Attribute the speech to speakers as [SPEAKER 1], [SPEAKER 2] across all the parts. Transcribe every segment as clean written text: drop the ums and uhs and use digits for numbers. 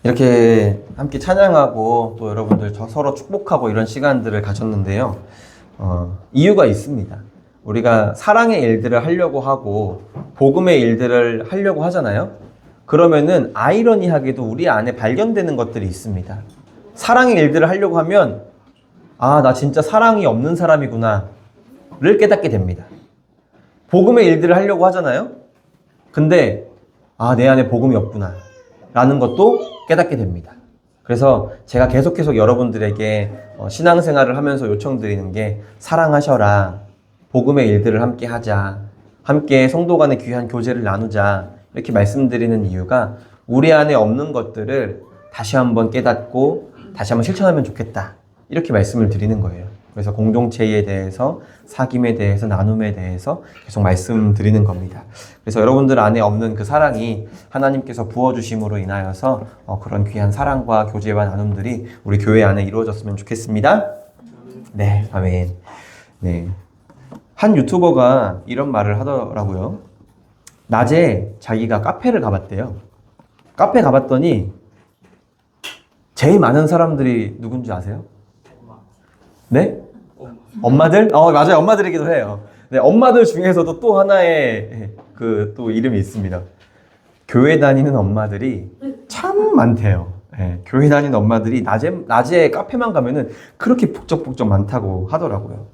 [SPEAKER 1] 이렇게 함께 찬양하고 또 여러분들 서로 축복하고 이런 시간들을 가졌는데요. 이유가 있습니다. 우리가 사랑의 일들을 하려고 하고 복음의 일들을 하려고 하잖아요. 그러면은 아이러니하게도 우리 안에 발견되는 것들이 있습니다. 사랑의 일들을 하려고 하면 나 진짜 사랑이 없는 사람이구나 를 깨닫게 됩니다. 복음의 일들을 하려고 하잖아요. 근데 내 안에 복음이 없구나 라는 것도 깨닫게 됩니다. 그래서 제가 계속 여러분들에게 신앙생활을 하면서 요청드리는 게 사랑하셔라, 복음의 일들을 함께 하자, 함께 성도 간의 귀한 교제를 나누자 이렇게 말씀드리는 이유가 우리 안에 없는 것들을 다시 한번 깨닫고 다시 한번 실천하면 좋겠다 이렇게 말씀을 드리는 거예요. 그래서 공동체에 대해서, 사귐에 대해서, 나눔에 대해서 계속 말씀드리는 겁니다. 그래서 여러분들 안에 없는 그 사랑이 하나님께서 부어주심으로 인하여서 그런 귀한 사랑과 교제와 나눔들이 우리 교회 안에 이루어졌으면 좋겠습니다. 네, 아멘. 네. 한 유튜버가 이런 말을 하더라고요. 낮에 자기가 카페를 가봤대요. 카페 가봤더니 제일 많은 사람들이 누군지 아세요? 네? 엄마들? 맞아요. 엄마들이기도 해요. 네, 엄마들 중에서도 또 하나의 또 이름이 있습니다. 교회 다니는 엄마들이 참 많대요. 네, 교회 다니는 엄마들이 낮에 카페만 가면은 그렇게 북적북적 많다고 하더라고요.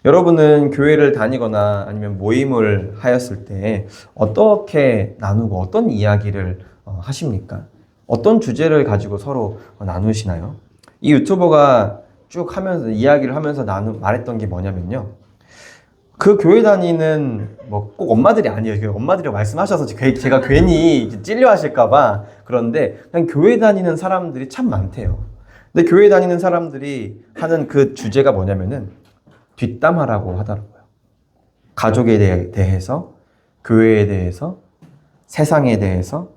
[SPEAKER 1] 여러분은 교회를 다니거나 아니면 모임을 하였을 때 어떻게 나누고 어떤 이야기를 하십니까? 어떤 주제를 가지고 서로 나누시나요? 이 유튜버가 쭉 하면서 이야기를 하면서 말했던 게 뭐냐면요. 그 교회 다니는 꼭 엄마들이 아니에요. 엄마들이 말씀하셔서 제가 괜히 찔려 하실까봐 그런데 그냥 교회 다니는 사람들이 참 많대요. 근데 교회 다니는 사람들이 하는 그 주제가 뭐냐면은 뒷담화라고 하더라고요. 가족에 대해서, 교회에 대해서, 세상에 대해서,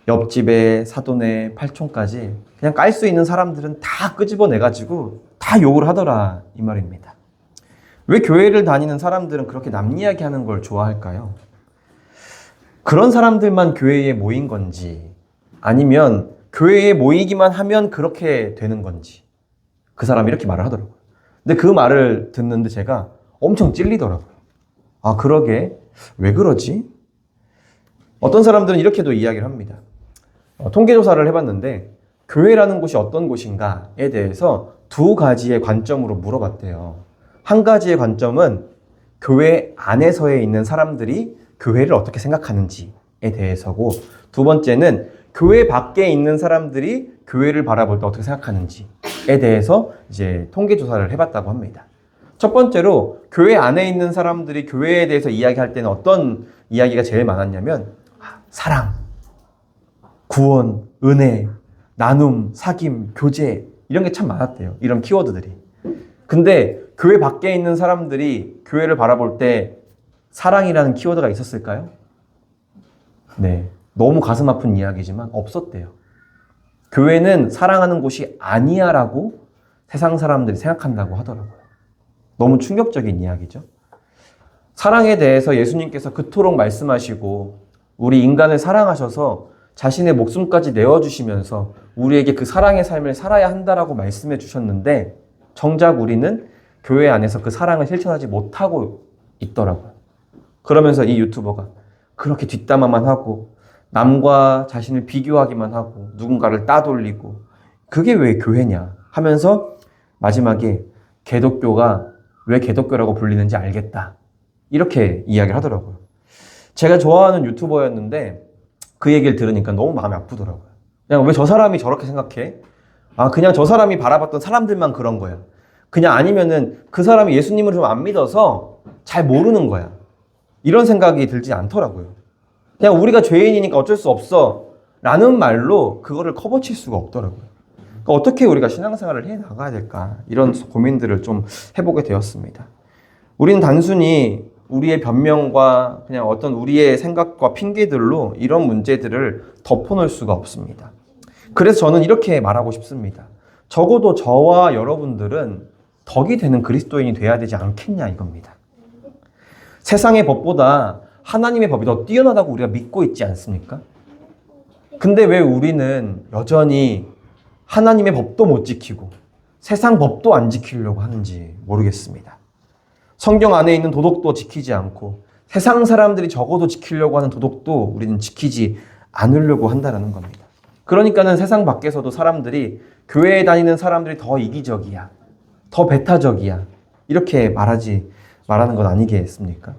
[SPEAKER 1] 옆집에 사돈의 팔촌까지 그냥 깔 수 있는 사람들은 다 끄집어내가지고 다 욕을 하더라 이 말입니다. 왜 교회를 다니는 사람들은 그렇게 남 이야기하는 걸 좋아할까요? 그런 사람들만 교회에 모인 건지 아니면 교회에 모이기만 하면 그렇게 되는 건지 그 사람이 이렇게 말을 하더라고요. 근데 그 말을 듣는데 제가 엄청 찔리더라고요. 그러게 왜 그러지? 어떤 사람들은 이렇게도 이야기를 합니다. 통계조사를 해봤는데 교회라는 곳이 어떤 곳인가에 대해서 두 가지의 관점으로 물어봤대요. 한 가지의 관점은 교회 안에서에 있는 사람들이 교회를 어떻게 생각하는지에 대해서고, 두 번째는 교회 밖에 있는 사람들이 교회를 바라볼 때 어떻게 생각하는지에 대해서 이제 통계조사를 해봤다고 합니다. 첫 번째로 교회 안에 있는 사람들이 교회에 대해서 이야기할 때는 어떤 이야기가 제일 많았냐면 사랑, 구원, 은혜, 나눔, 사귐, 교제 이런 게 참 많았대요. 이런 키워드들이. 근데 교회 밖에 있는 사람들이 교회를 바라볼 때 사랑이라는 키워드가 있었을까요? 네, 너무 가슴 아픈 이야기지만 없었대요. 교회는 사랑하는 곳이 아니야 라고 세상 사람들이 생각한다고 하더라고요. 너무 충격적인 이야기죠. 사랑에 대해서 예수님께서 그토록 말씀하시고 우리 인간을 사랑하셔서 자신의 목숨까지 내어주시면서 우리에게 그 사랑의 삶을 살아야 한다라고 말씀해 주셨는데 정작 우리는 교회 안에서 그 사랑을 실천하지 못하고 있더라고요. 그러면서 이 유튜버가 그렇게 뒷담화만 하고 남과 자신을 비교하기만 하고 누군가를 따돌리고 그게 왜 교회냐 하면서 마지막에 개독교가 왜 개독교라고 불리는지 알겠다 이렇게 이야기를 하더라고요. 제가 좋아하는 유튜버였는데 그 얘기를 들으니까 너무 마음이 아프더라고요. 그냥 왜 저 사람이 저렇게 생각해? 그냥 저 사람이 바라봤던 사람들만 그런 거야. 그냥 아니면은 그 사람이 예수님을 좀 안 믿어서 잘 모르는 거야. 이런 생각이 들지 않더라고요. 그냥 우리가 죄인이니까 어쩔 수 없어 라는 말로 그거를 커버칠 수가 없더라고요. 그러니까 어떻게 우리가 신앙생활을 해 나가야 될까 이런 고민들을 좀 해보게 되었습니다. 우리는 단순히 우리의 변명과 그냥 어떤 우리의 생각과 핑계들로 이런 문제들을 덮어놓을 수가 없습니다. 그래서 저는 이렇게 말하고 싶습니다. 적어도 저와 여러분들은 덕이 되는 그리스도인이 돼야 되지 않겠냐 이겁니다. 세상의 법보다 하나님의 법이 더 뛰어나다고 우리가 믿고 있지 않습니까? 근데 왜 우리는 여전히 하나님의 법도 못 지키고 세상 법도 안 지키려고 하는지 모르겠습니다. 성경 안에 있는 도덕도 지키지 않고 세상 사람들이 적어도 지키려고 하는 도덕도 우리는 지키지 않으려고 한다는 겁니다. 그러니까는 세상 밖에서도 사람들이 교회에 다니는 사람들이 더 이기적이야, 더 배타적이야 이렇게 말하는 건 아니겠습니까?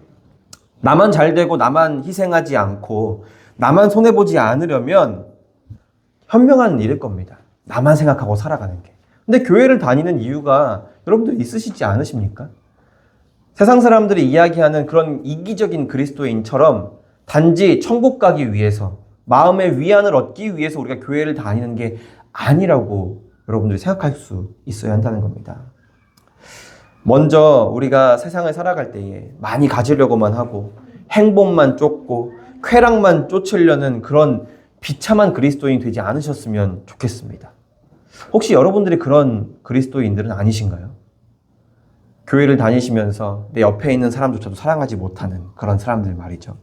[SPEAKER 1] 나만 잘 되고 나만 희생하지 않고 나만 손해보지 않으려면 현명한 일일 겁니다. 나만 생각하고 살아가는 게. 근데 교회를 다니는 이유가 여러분들 있으시지 않으십니까? 세상 사람들이 이야기하는 그런 이기적인 그리스도인처럼 단지 천국 가기 위해서, 마음의 위안을 얻기 위해서 우리가 교회를 다니는 게 아니라고 여러분들이 생각할 수 있어야 한다는 겁니다. 먼저 우리가 세상을 살아갈 때에 많이 가지려고만 하고 행복만 쫓고 쾌락만 쫓으려는 그런 비참한 그리스도인 되지 않으셨으면 좋겠습니다. 혹시 여러분들이 그런 그리스도인들은 아니신가요? 교회를 다니시면서 내 옆에 있는 사람조차도 사랑하지 못하는 그런 사람들 말이죠.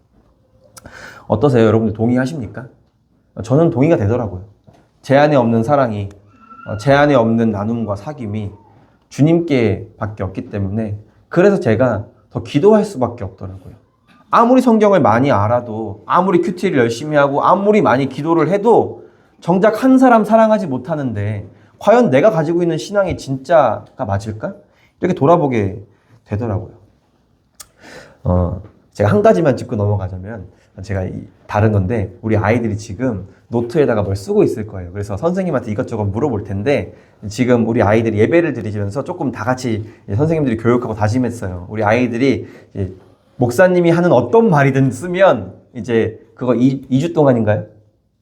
[SPEAKER 1] 어떠세요? 여러분들 동의하십니까? 저는 동의가 되더라고요. 제 안에 없는 사랑이, 제 안에 없는 나눔과 사귐이 주님께 밖에 없기 때문에 그래서 제가 더 기도할 수밖에 없더라고요. 아무리 성경을 많이 알아도, 아무리 큐티를 열심히 하고, 아무리 많이 기도를 해도 정작 한 사람 사랑하지 못하는데 과연 내가 가지고 있는 신앙이 진짜가 맞을까? 이렇게 돌아보게 되더라고요. 제가 한 가지만 짚고 넘어가자면, 제가 다른 건데 우리 아이들이 지금 노트에다가 뭘 쓰고 있을 거예요. 그래서 선생님한테 이것저것 물어볼 텐데 지금 우리 아이들이 예배를 드리면서 조금 다 같이 선생님들이 교육하고 다짐했어요. 우리 아이들이 이제 목사님이 하는 어떤 말이든 쓰면 이제 그거 2주 동안인가요?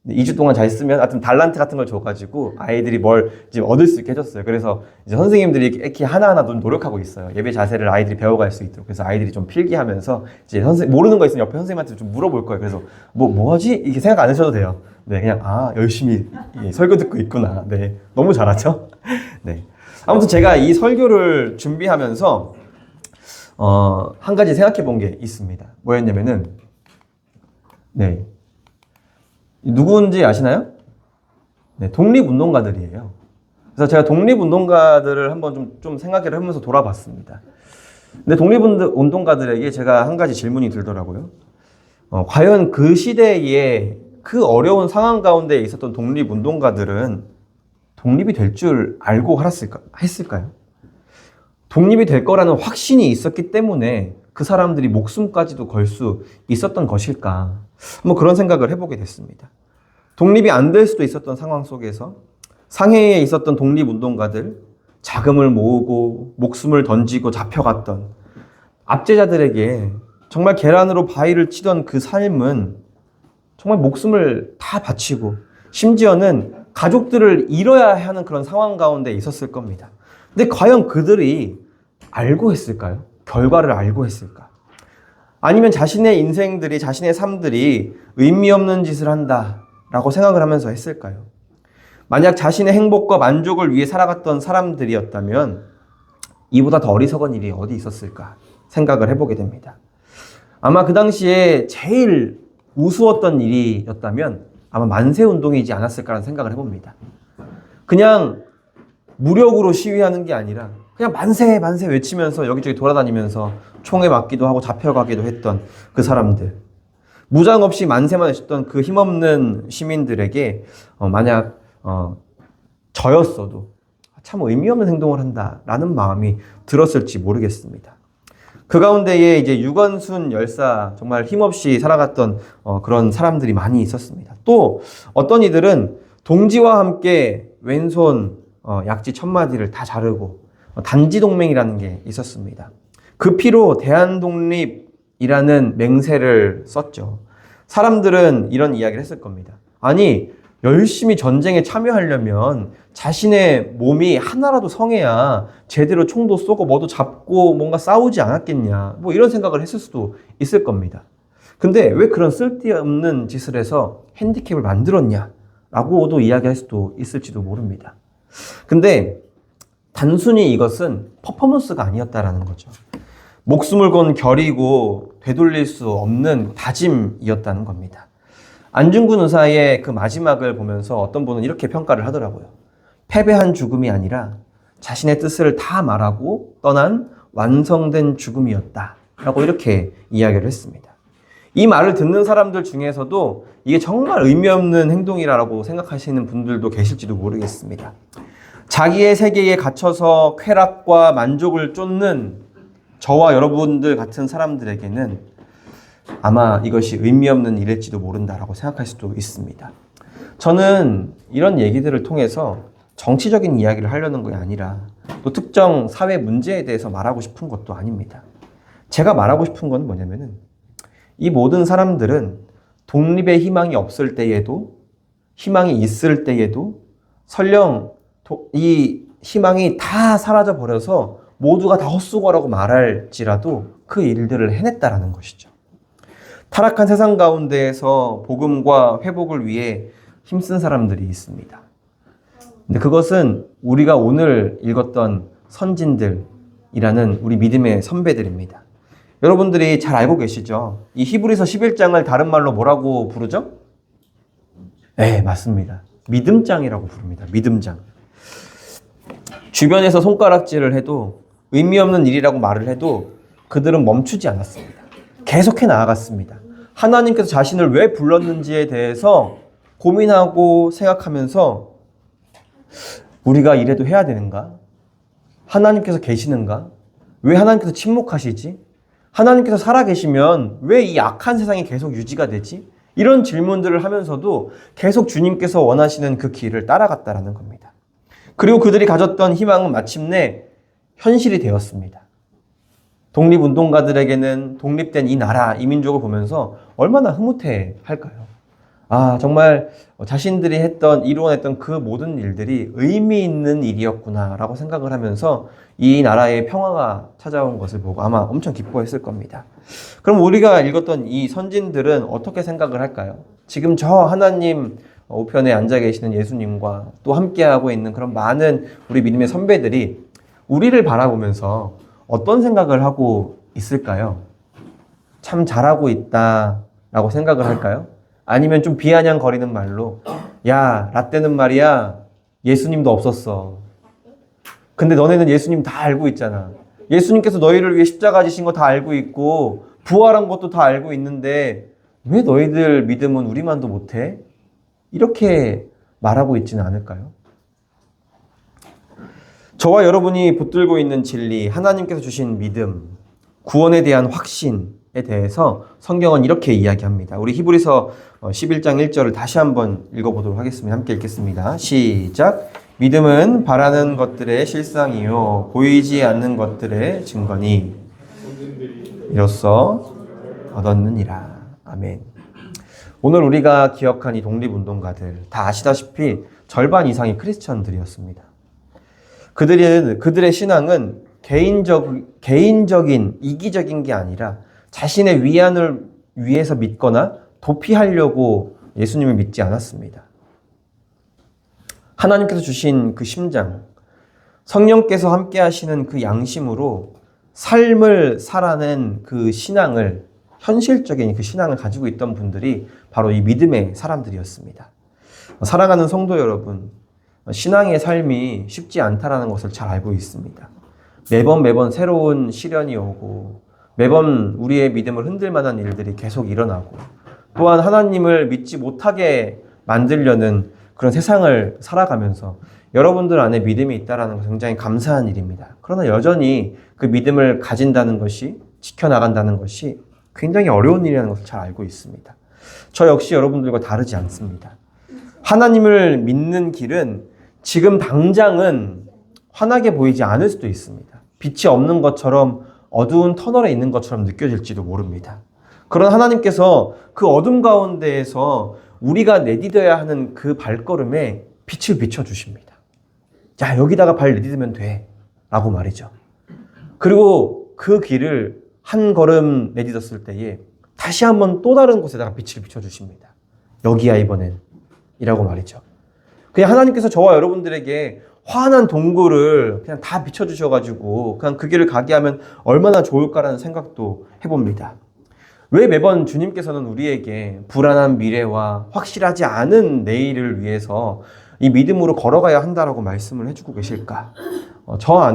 [SPEAKER 1] 2주 동안 잘 쓰면 하여튼 달란트 같은 걸 줘가지고 아이들이 뭘 이제 얻을 수 있게 해줬어요. 그래서 이제 선생님들이 이렇게 하나하나 좀 노력하고 있어요. 예배 자세를 아이들이 배워갈 수 있도록. 그래서 아이들이 좀 필기하면서 이제 모르는 거 있으면 옆에 선생님한테 좀 물어볼 거예요. 그래서 뭐 하지? 이렇게 생각 안 하셔도 돼요. 네, 그냥 열심히 설교 듣고 있구나. 네, 너무 잘하죠? 네. 아무튼 제가 이 설교를 준비하면서 한 가지 생각해 본 게 있습니다. 뭐였냐면은 네. 누구인지 아시나요? 네, 독립운동가들이에요. 그래서 제가 독립운동가들을 한번 좀 생각을 하면서 돌아봤습니다. 근데 독립운동가들에게 제가 한 가지 질문이 들더라고요. 과연 그 시대에 그 어려운 상황 가운데 있었던 독립운동가들은 독립이 될 줄 알고 했을까요? 독립이 될 거라는 확신이 있었기 때문에 그 사람들이 목숨까지도 걸 수 있었던 것일까? 뭐 그런 생각을 해보게 됐습니다. 독립이 안 될 수도 있었던 상황 속에서 상해에 있었던 독립운동가들, 자금을 모으고 목숨을 던지고 잡혀갔던 압제자들에게 정말 계란으로 바위를 치던 그 삶은 정말 목숨을 다 바치고 심지어는 가족들을 잃어야 하는 그런 상황 가운데 있었을 겁니다. 근데 과연 그들이 알고 했을까요? 결과를 알고 했을까? 아니면 자신의 인생들이, 자신의 삶들이 의미 없는 짓을 한다라고 생각을 하면서 했을까요? 만약 자신의 행복과 만족을 위해 살아갔던 사람들이었다면 이보다 더 어리석은 일이 어디 있었을까 생각을 해보게 됩니다. 아마 그 당시에 제일 우스웠던 일이었다면 아마 만세운동이지 않았을까라는 생각을 해봅니다. 그냥 무력으로 시위하는 게 아니라 그냥 만세 만세 외치면서 여기저기 돌아다니면서 총에 맞기도 하고 잡혀가기도 했던 그 사람들, 무장 없이 만세만 외쳤던 그 힘없는 시민들에게 만약 저였어도 참 의미 없는 행동을 한다라는 마음이 들었을지 모르겠습니다. 그 가운데에 이제 유건순 열사, 정말 힘없이 살아갔던 그런 사람들이 많이 있었습니다. 또 어떤 이들은 동지와 함께 왼손 약지 1000마디를 다 자르고 단지동맹이라는 게 있었습니다. 그 피로 대한독립이라는 맹세를 썼죠. 사람들은 이런 이야기를 했을 겁니다. 아니, 열심히 전쟁에 참여하려면 자신의 몸이 하나라도 성해야 제대로 총도 쏘고 뭐도 잡고 뭔가 싸우지 않았겠냐, 뭐 이런 생각을 했을 수도 있을 겁니다. 근데 왜 그런 쓸데없는 짓을 해서 핸디캡을 만들었냐 라고도 이야기할 수도 있을지도 모릅니다. 근데 단순히 이것은 퍼포먼스가 아니었다라는 거죠. 목숨을 건 결이고 되돌릴 수 없는 다짐이었다는 겁니다. 안중근 의사의 그 마지막을 보면서 어떤 분은 이렇게 평가를 하더라고요. 패배한 죽음이 아니라 자신의 뜻을 다 말하고 떠난 완성된 죽음이었다 라고 이렇게 이야기를 했습니다. 이 말을 듣는 사람들 중에서도 이게 정말 의미 없는 행동이라고 생각하시는 분들도 계실지도 모르겠습니다. 자기의 세계에 갇혀서 쾌락과 만족을 쫓는 저와 여러분들 같은 사람들에게는 아마 이것이 의미 없는 일일지도 모른다라고 생각할 수도 있습니다. 저는 이런 얘기들을 통해서 정치적인 이야기를 하려는 것이 아니라 또 특정 사회 문제에 대해서 말하고 싶은 것도 아닙니다. 제가 말하고 싶은 건 뭐냐면은 이 모든 사람들은 독립의 희망이 없을 때에도, 희망이 있을 때에도 설령 이 희망이 다 사라져 버려서 모두가 다 헛수고라고 말할지라도 그 일들을 해냈다라는 것이죠. 타락한 세상 가운데에서 복음과 회복을 위해 힘쓴 사람들이 있습니다. 근데 그것은 우리가 오늘 읽었던 선진들이라는 우리 믿음의 선배들입니다. 여러분들이 잘 알고 계시죠? 이 히브리서 11장을 다른 말로 뭐라고 부르죠? 네, 맞습니다. 믿음장이라고 부릅니다. 믿음장. 주변에서 손가락질을 해도 의미 없는 일이라고 말을 해도 그들은 멈추지 않았습니다. 계속해 나아갔습니다. 하나님께서 자신을 왜 불렀는지에 대해서 고민하고 생각하면서 우리가 이래도 해야 되는가? 하나님께서 계시는가? 왜 하나님께서 침묵하시지? 하나님께서 살아계시면 왜 이 악한 세상이 계속 유지가 되지? 이런 질문들을 하면서도 계속 주님께서 원하시는 그 길을 따라갔다라는 겁니다. 그리고 그들이 가졌던 희망은 마침내 현실이 되었습니다. 독립운동가들에게는 독립된 이 나라, 이 민족을 보면서 얼마나 흐뭇해 할까요? 아, 정말 자신들이 이루어냈던 그 모든 일들이 의미 있는 일이었구나라고 생각을 하면서 이 나라의 평화가 찾아온 것을 보고 아마 엄청 기뻐했을 겁니다. 그럼 우리가 읽었던 이 선진들은 어떻게 생각을 할까요? 지금 저 하나님 우편에 앉아 계시는 예수님과 또 함께하고 있는 그런 많은 우리 믿음의 선배들이 우리를 바라보면서 어떤 생각을 하고 있을까요? 참 잘하고 있다라고 생각을 할까요? 아니면 좀 비아냥거리는 말로 야, 라떼는 말이야 예수님도 없었어. 근데 너네는 예수님 다 알고 있잖아. 예수님께서 너희를 위해 십자가 지신 거 다 알고 있고 부활한 것도 다 알고 있는데 왜 너희들 믿음은 우리만도 못해? 이렇게 말하고 있지는 않을까요? 저와 여러분이 붙들고 있는 진리, 하나님께서 주신 믿음, 구원에 대한 확신에 대해서 성경은 이렇게 이야기합니다. 우리 히브리서 11장 1절을 다시 한번 읽어보도록 하겠습니다. 함께 읽겠습니다. 시작. 믿음은 바라는 것들의 실상이요 보이지 않는 것들의 증거니 이로써 얻었느니라. 아멘. 오늘 우리가 기억한 이 독립운동가들 다 아시다시피 절반 이상이 크리스천들이었습니다. 그들의 신앙은 개인적인 이기적인 게 아니라 자신의 위안을 위해서 믿거나 도피하려고 예수님을 믿지 않았습니다. 하나님께서 주신 그 심장, 성령께서 함께 하시는 그 양심으로 삶을 살아낸 그 신앙을, 현실적인 그 신앙을 가지고 있던 분들이 바로 이 믿음의 사람들이었습니다. 사랑하는 성도 여러분, 신앙의 삶이 쉽지 않다라는 것을 잘 알고 있습니다. 매번 새로운 시련이 오고 매번 우리의 믿음을 흔들 만한 일들이 계속 일어나고 또한 하나님을 믿지 못하게 만들려는 그런 세상을 살아가면서 여러분들 안에 믿음이 있다는 것은 굉장히 감사한 일입니다. 그러나 여전히 그 믿음을 가진다는 것이, 지켜나간다는 것이 굉장히 어려운 일이라는 것을 잘 알고 있습니다. 저 역시 여러분들과 다르지 않습니다. 하나님을 믿는 길은 지금 당장은 환하게 보이지 않을 수도 있습니다. 빛이 없는 것처럼 어두운 터널에 있는 것처럼 느껴질지도 모릅니다. 그러나 하나님께서 그 어둠 가운데에서 우리가 내디뎌야 하는 그 발걸음에 빛을 비춰주십니다. 자, 여기다가 발 내디디면 돼 라고 말이죠. 그리고 그 길을 한 걸음 내딛었을 때에 다시 한번 또 다른 곳에다가 빛을 비춰주십니다. 여기야 이번엔 이라고 말이죠. 그냥 하나님께서 저와 여러분들에게 환한 동굴을 그냥 다 비춰주셔가지고 그냥 그 길을 가게 하면 얼마나 좋을까라는 생각도 해봅니다. 왜 매번 주님께서는 우리에게 불안한 미래와 확실하지 않은 내일을 위해서 이 믿음으로 걸어가야 한다라고 말씀을 해주고 계실까?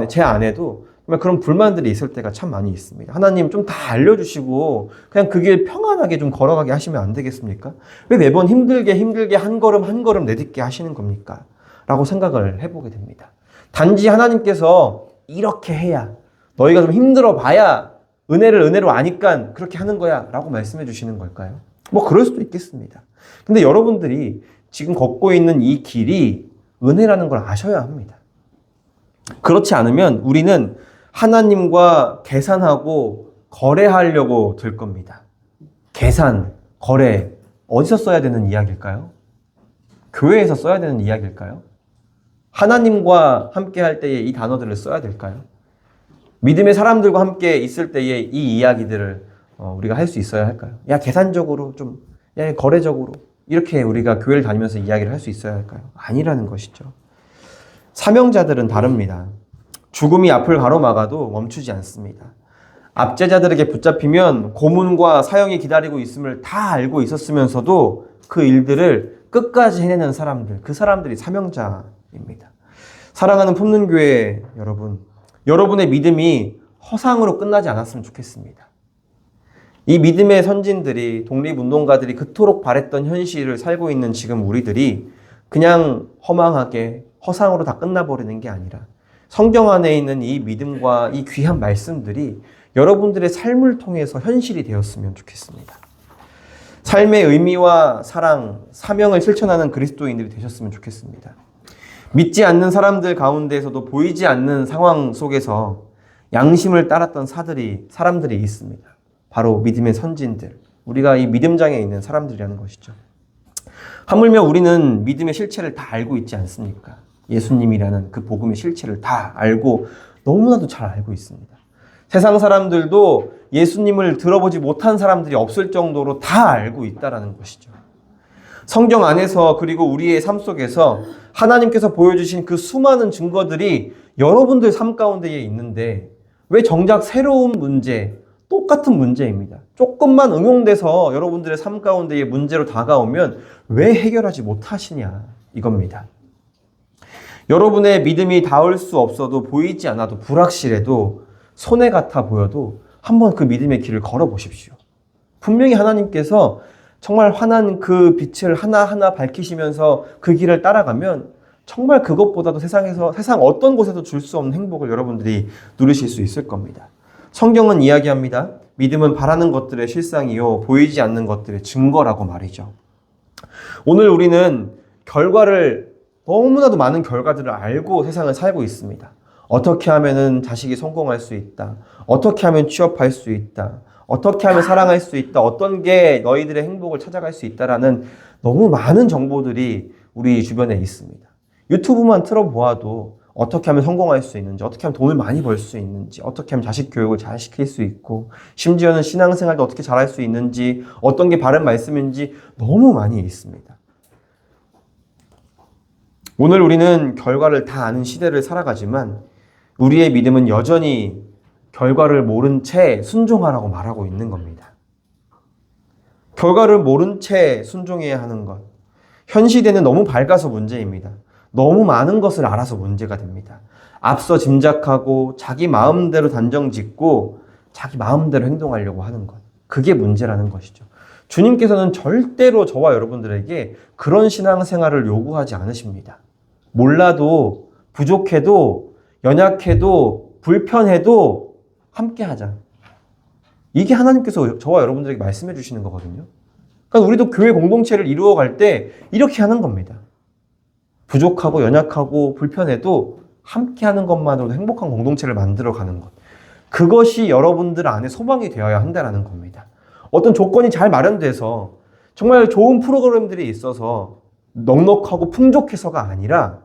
[SPEAKER 1] 제 안에도 정말 그런 불만들이 있을 때가 참 많이 있습니다. 하나님 좀 다 알려주시고 그냥 그 길 평안하게 좀 걸어가게 하시면 안 되겠습니까? 왜 매번 힘들게 한 걸음 한 걸음 내딛게 하시는 겁니까? 라고 생각을 해보게 됩니다. 단지 하나님께서 이렇게 해야, 너희가 좀 힘들어 봐야 은혜를 은혜로 아니까 그렇게 하는 거야 라고 말씀해 주시는 걸까요? 뭐 그럴 수도 있겠습니다. 근데 여러분들이 지금 걷고 있는 이 길이 은혜라는 걸 아셔야 합니다. 그렇지 않으면 우리는 하나님과 계산하고 거래하려고 들 겁니다. 계산, 거래, 어디서 써야 되는 이야기일까요? 교회에서 써야 되는 이야기일까요? 하나님과 함께 할 때에 이 단어들을 써야 될까요? 믿음의 사람들과 함께 있을 때에 이 이야기들을 우리가 할 수 있어야 할까요? 야, 계산적으로 좀, 야, 거래적으로 이렇게 우리가 교회를 다니면서 이야기를 할 수 있어야 할까요? 아니라는 것이죠. 사명자들은 다릅니다. 죽음이 앞을 가로막아도 멈추지 않습니다. 압제자들에게 붙잡히면 고문과 사형이 기다리고 있음을 다 알고 있었으면서도 그 일들을 끝까지 해내는 사람들, 그 사람들이 사명자입니다. 사랑하는 품는교회 여러분, 여러분의 믿음이 허상으로 끝나지 않았으면 좋겠습니다. 이 믿음의 선진들이, 독립운동가들이 그토록 바랬던 현실을 살고 있는 지금 우리들이 그냥 허망하게 허상으로 다 끝나버리는 게 아니라 성경 안에 있는 이 믿음과 이 귀한 말씀들이 여러분들의 삶을 통해서 현실이 되었으면 좋겠습니다. 삶의 의미와 사랑, 사명을 실천하는 그리스도인들이 되셨으면 좋겠습니다. 믿지 않는 사람들 가운데에서도 보이지 않는 상황 속에서 양심을 따랐던 사람들이 있습니다. 바로 믿음의 선진들, 우리가 이 믿음장에 있는 사람들이라는 것이죠. 하물며 우리는 믿음의 실체를 다 알고 있지 않습니까? 예수님이라는 그 복음의 실체를 다 알고 너무나도 잘 알고 있습니다. 세상 사람들도 예수님을 들어보지 못한 사람들이 없을 정도로 다 알고 있다는 것이죠. 성경 안에서 그리고 우리의 삶 속에서 하나님께서 보여주신 그 수많은 증거들이 여러분들 삶 가운데에 있는데 왜 정작 새로운 문제, 똑같은 문제입니다. 조금만 응용돼서 여러분들의 삶 가운데에 문제로 다가오면 왜 해결하지 못하시냐 이겁니다. 여러분의 믿음이 닿을 수 없어도 보이지 않아도 불확실해도 손해 같아 보여도 한번 그 믿음의 길을 걸어보십시오. 분명히 하나님께서 정말 환한 그 빛을 하나하나 밝히시면서 그 길을 따라가면 정말 그것보다도 세상 어떤 곳에도 줄 수 없는 행복을 여러분들이 누리실 수 있을 겁니다. 성경은 이야기합니다. 믿음은 바라는 것들의 실상이요 보이지 않는 것들의 증거라고 말이죠. 오늘 우리는 너무나도 많은 결과들을 알고 세상을 살고 있습니다. 어떻게 하면은 자식이 성공할 수 있다. 어떻게 하면 취업할 수 있다. 어떻게 하면 사랑할 수 있다. 어떤 게 너희들의 행복을 찾아갈 수 있다라는 너무 많은 정보들이 우리 주변에 있습니다. 유튜브만 틀어보아도 어떻게 하면 성공할 수 있는지, 어떻게 하면 돈을 많이 벌 수 있는지, 어떻게 하면 자식 교육을 잘 시킬 수 있고, 심지어는 신앙생활도 어떻게 잘할 수 있는지, 어떤 게 바른 말씀인지 너무 많이 있습니다. 오늘 우리는 결과를 다 아는 시대를 살아가지만 우리의 믿음은 여전히 결과를 모른 채 순종하라고 말하고 있는 겁니다. 결과를 모른 채 순종해야 하는 것. 현 시대는 너무 밝아서 문제입니다. 너무 많은 것을 알아서 문제가 됩니다. 앞서 짐작하고 자기 마음대로 단정 짓고 자기 마음대로 행동하려고 하는 것. 그게 문제라는 것이죠. 주님께서는 절대로 저와 여러분들에게 그런 신앙생활을 요구하지 않으십니다. 몰라도, 부족해도, 연약해도, 불편해도 함께 하자. 이게 하나님께서 저와 여러분들에게 말씀해 주시는 거거든요. 그러니까 우리도 교회 공동체를 이루어갈 때 이렇게 하는 겁니다. 부족하고 연약하고 불편해도 함께 하는 것만으로도 행복한 공동체를 만들어가는 것. 그것이 여러분들 안에 소망이 되어야 한다는 겁니다. 어떤 조건이 잘 마련돼서 정말 좋은 프로그램들이 있어서 넉넉하고 풍족해서가 아니라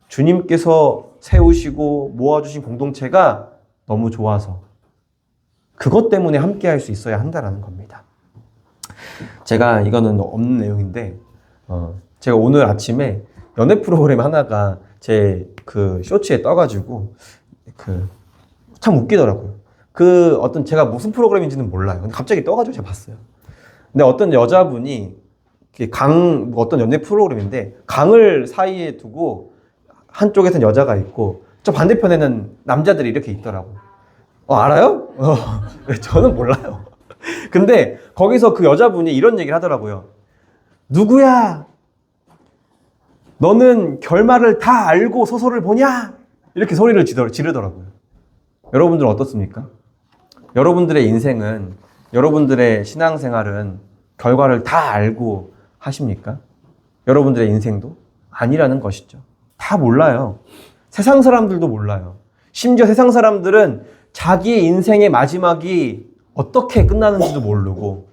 [SPEAKER 1] 주님께서 세우시고 모아주신 공동체가 너무 좋아서 그것 때문에 함께 할 수 있어야 한다는 겁니다. 제가 이거는 없는 내용인데 제가 오늘 아침에 연애 프로그램 하나가 제 그 쇼츠에 떠가지고 참 웃기더라고요. 그 어떤 제가 무슨 프로그램인지는 몰라요. 근데 갑자기 떠가지고 제가 봤어요. 근데 어떤 여자분이 어떤 연애 프로그램인데 강을 사이에 두고 한쪽에서는 여자가 있고 저 반대편에는 남자들이 이렇게 있더라고. 알아요? 저는 몰라요. 근데 거기서 그 여자분이 이런 얘기를 하더라고요. 누구야? 너는 결말을 다 알고 소설을 보냐? 이렇게 소리를 지르더라고요. 여러분들은 어떻습니까? 여러분들의 인생은, 여러분들의 신앙생활은 결과를 다 알고 하십니까? 여러분들의 인생도? 아니라는 것이죠. 다 몰라요. 세상 사람들도 몰라요. 심지어 세상 사람들은 자기의 인생의 마지막이 어떻게 끝나는지도 모르고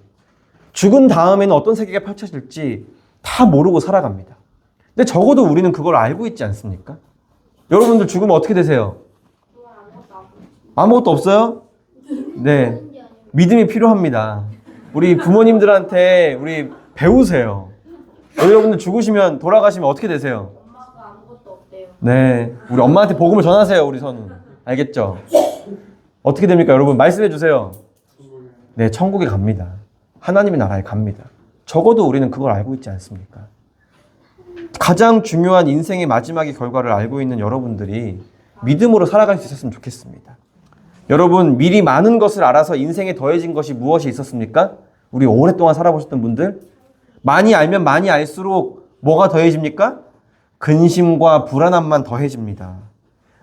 [SPEAKER 1] 죽은 다음에는 어떤 세계가 펼쳐질지 다 모르고 살아갑니다. 근데 적어도 우리는 그걸 알고 있지 않습니까? 여러분들 죽으면 어떻게 되세요? 아무것도 없어요? 네. 믿음이 필요합니다. 우리 부모님들한테 우리 배우세요. 여러분들 죽으시면 돌아가시면 어떻게 되세요?
[SPEAKER 2] 엄마가 아무것도 없대요.
[SPEAKER 1] 네. 우리 엄마한테 복음을 전하세요, 우리 선우. 알겠죠? 어떻게 됩니까, 여러분? 말씀해 주세요. 네, 천국에 갑니다. 하나님의 나라에 갑니다. 적어도 우리는 그걸 알고 있지 않습니까? 가장 중요한 인생의 마지막의 결과를 알고 있는 여러분들이 믿음으로 살아갈 수 있었으면 좋겠습니다. 여러분, 미리 많은 것을 알아서 인생에 더해진 것이 무엇이 있었습니까? 우리 오랫동안 살아보셨던 분들, 많이 알면 많이 알수록 뭐가 더해집니까? 근심과 불안함만 더해집니다.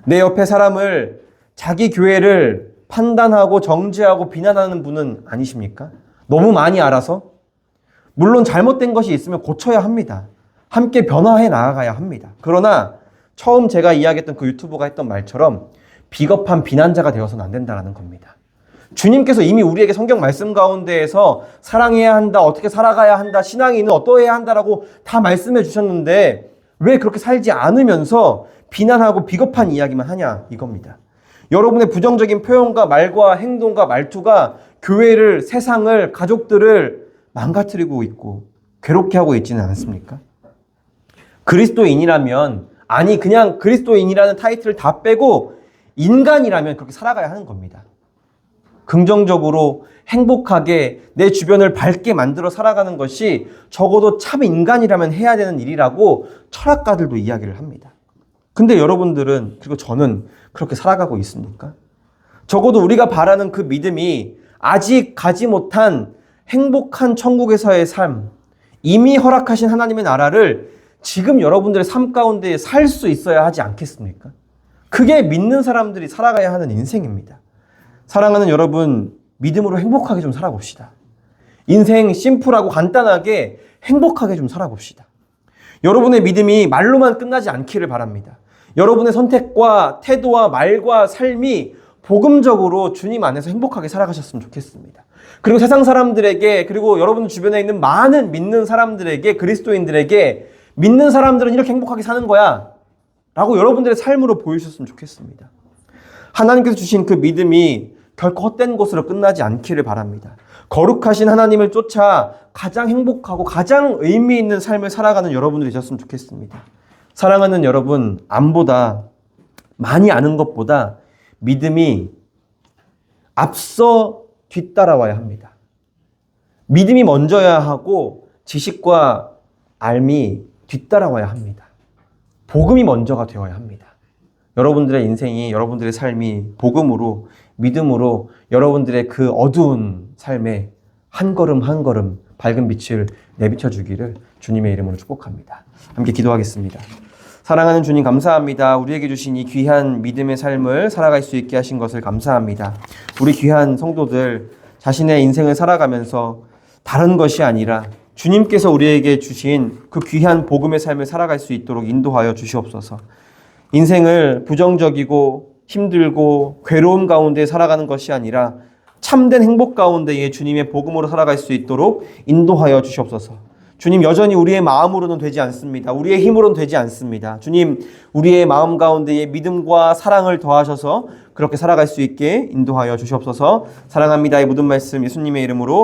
[SPEAKER 1] 내 옆에 사람을, 자기 교회를 판단하고 정죄하고 비난하는 분은 아니십니까? 너무 많이 알아서? 물론 잘못된 것이 있으면 고쳐야 합니다. 함께 변화해 나아가야 합니다. 그러나 처음 제가 이야기했던 그 유튜버가 했던 말처럼 비겁한 비난자가 되어서는 안 된다는 겁니다. 주님께서 이미 우리에게 성경 말씀 가운데에서 사랑해야 한다, 어떻게 살아가야 한다, 신앙인은 어떠해야 한다라고 다 말씀해 주셨는데 왜 그렇게 살지 않으면서 비난하고 비겁한 이야기만 하냐 이겁니다. 여러분의 부정적인 표현과 말과 행동과 말투가 교회를, 세상을, 가족들을 망가뜨리고 있고 괴롭게 하고 있지는 않습니까? 그리스도인이라면, 아니 그냥 그리스도인이라는 타이틀을 다 빼고 인간이라면 그렇게 살아가야 하는 겁니다. 긍정적으로 행복하게 내 주변을 밝게 만들어 살아가는 것이 적어도 참 인간이라면 해야 되는 일이라고 철학가들도 이야기를 합니다. 근데 여러분들은, 그리고 저는 그렇게 살아가고 있습니까? 적어도 우리가 바라는 그 믿음이 아직 가지 못한 행복한 천국에서의 삶, 이미 허락하신 하나님의 나라를 지금 여러분들의 삶 가운데 살 수 있어야 하지 않겠습니까? 그게 믿는 사람들이 살아가야 하는 인생입니다. 사랑하는 여러분, 믿음으로 행복하게 좀 살아봅시다. 인생 심플하고 간단하게 행복하게 좀 살아봅시다. 여러분의 믿음이 말로만 끝나지 않기를 바랍니다. 여러분의 선택과 태도와 말과 삶이 복음적으로 주님 안에서 행복하게 살아가셨으면 좋겠습니다. 그리고 세상 사람들에게, 그리고 여러분 주변에 있는 많은 믿는 사람들에게, 그리스도인들에게 믿는 사람들은 이렇게 행복하게 사는 거야 라고 여러분들의 삶으로 보여주셨으면 좋겠습니다. 하나님께서 주신 그 믿음이 결코 헛된 것으로 끝나지 않기를 바랍니다. 거룩하신 하나님을 쫓아 가장 행복하고 가장 의미 있는 삶을 살아가는 여러분들이 되셨으면 좋겠습니다. 사랑하는 여러분, 암보다, 많이 아는 것보다 믿음이 앞서 뒤따라와야 합니다. 믿음이 먼저야 하고 지식과 알미 뒤따라와야 합니다. 복음이 먼저가 되어야 합니다. 여러분들의 인생이, 여러분들의 삶이 복음으로, 믿음으로 여러분들의 그 어두운 삶에 한 걸음 한 걸음 밝은 빛을 내비쳐 주기를 주님의 이름으로 축복합니다. 함께 기도하겠습니다. 사랑하는 주님, 감사합니다. 우리에게 주신 이 귀한 믿음의 삶을 살아갈 수 있게 하신 것을 감사합니다. 우리 귀한 성도들 자신의 인생을 살아가면서 다른 것이 아니라 주님께서 우리에게 주신 그 귀한 복음의 삶을 살아갈 수 있도록 인도하여 주시옵소서. 인생을 부정적이고 힘들고 괴로움 가운데 살아가는 것이 아니라 참된 행복 가운데에 주님의 복음으로 살아갈 수 있도록 인도하여 주시옵소서. 주님, 여전히 우리의 마음으로는 되지 않습니다. 우리의 힘으로는 되지 않습니다. 주님, 우리의 마음 가운데에 믿음과 사랑을 더하셔서 그렇게 살아갈 수 있게 인도하여 주시옵소서. 사랑합니다의 모든 말씀 예수님의 이름으로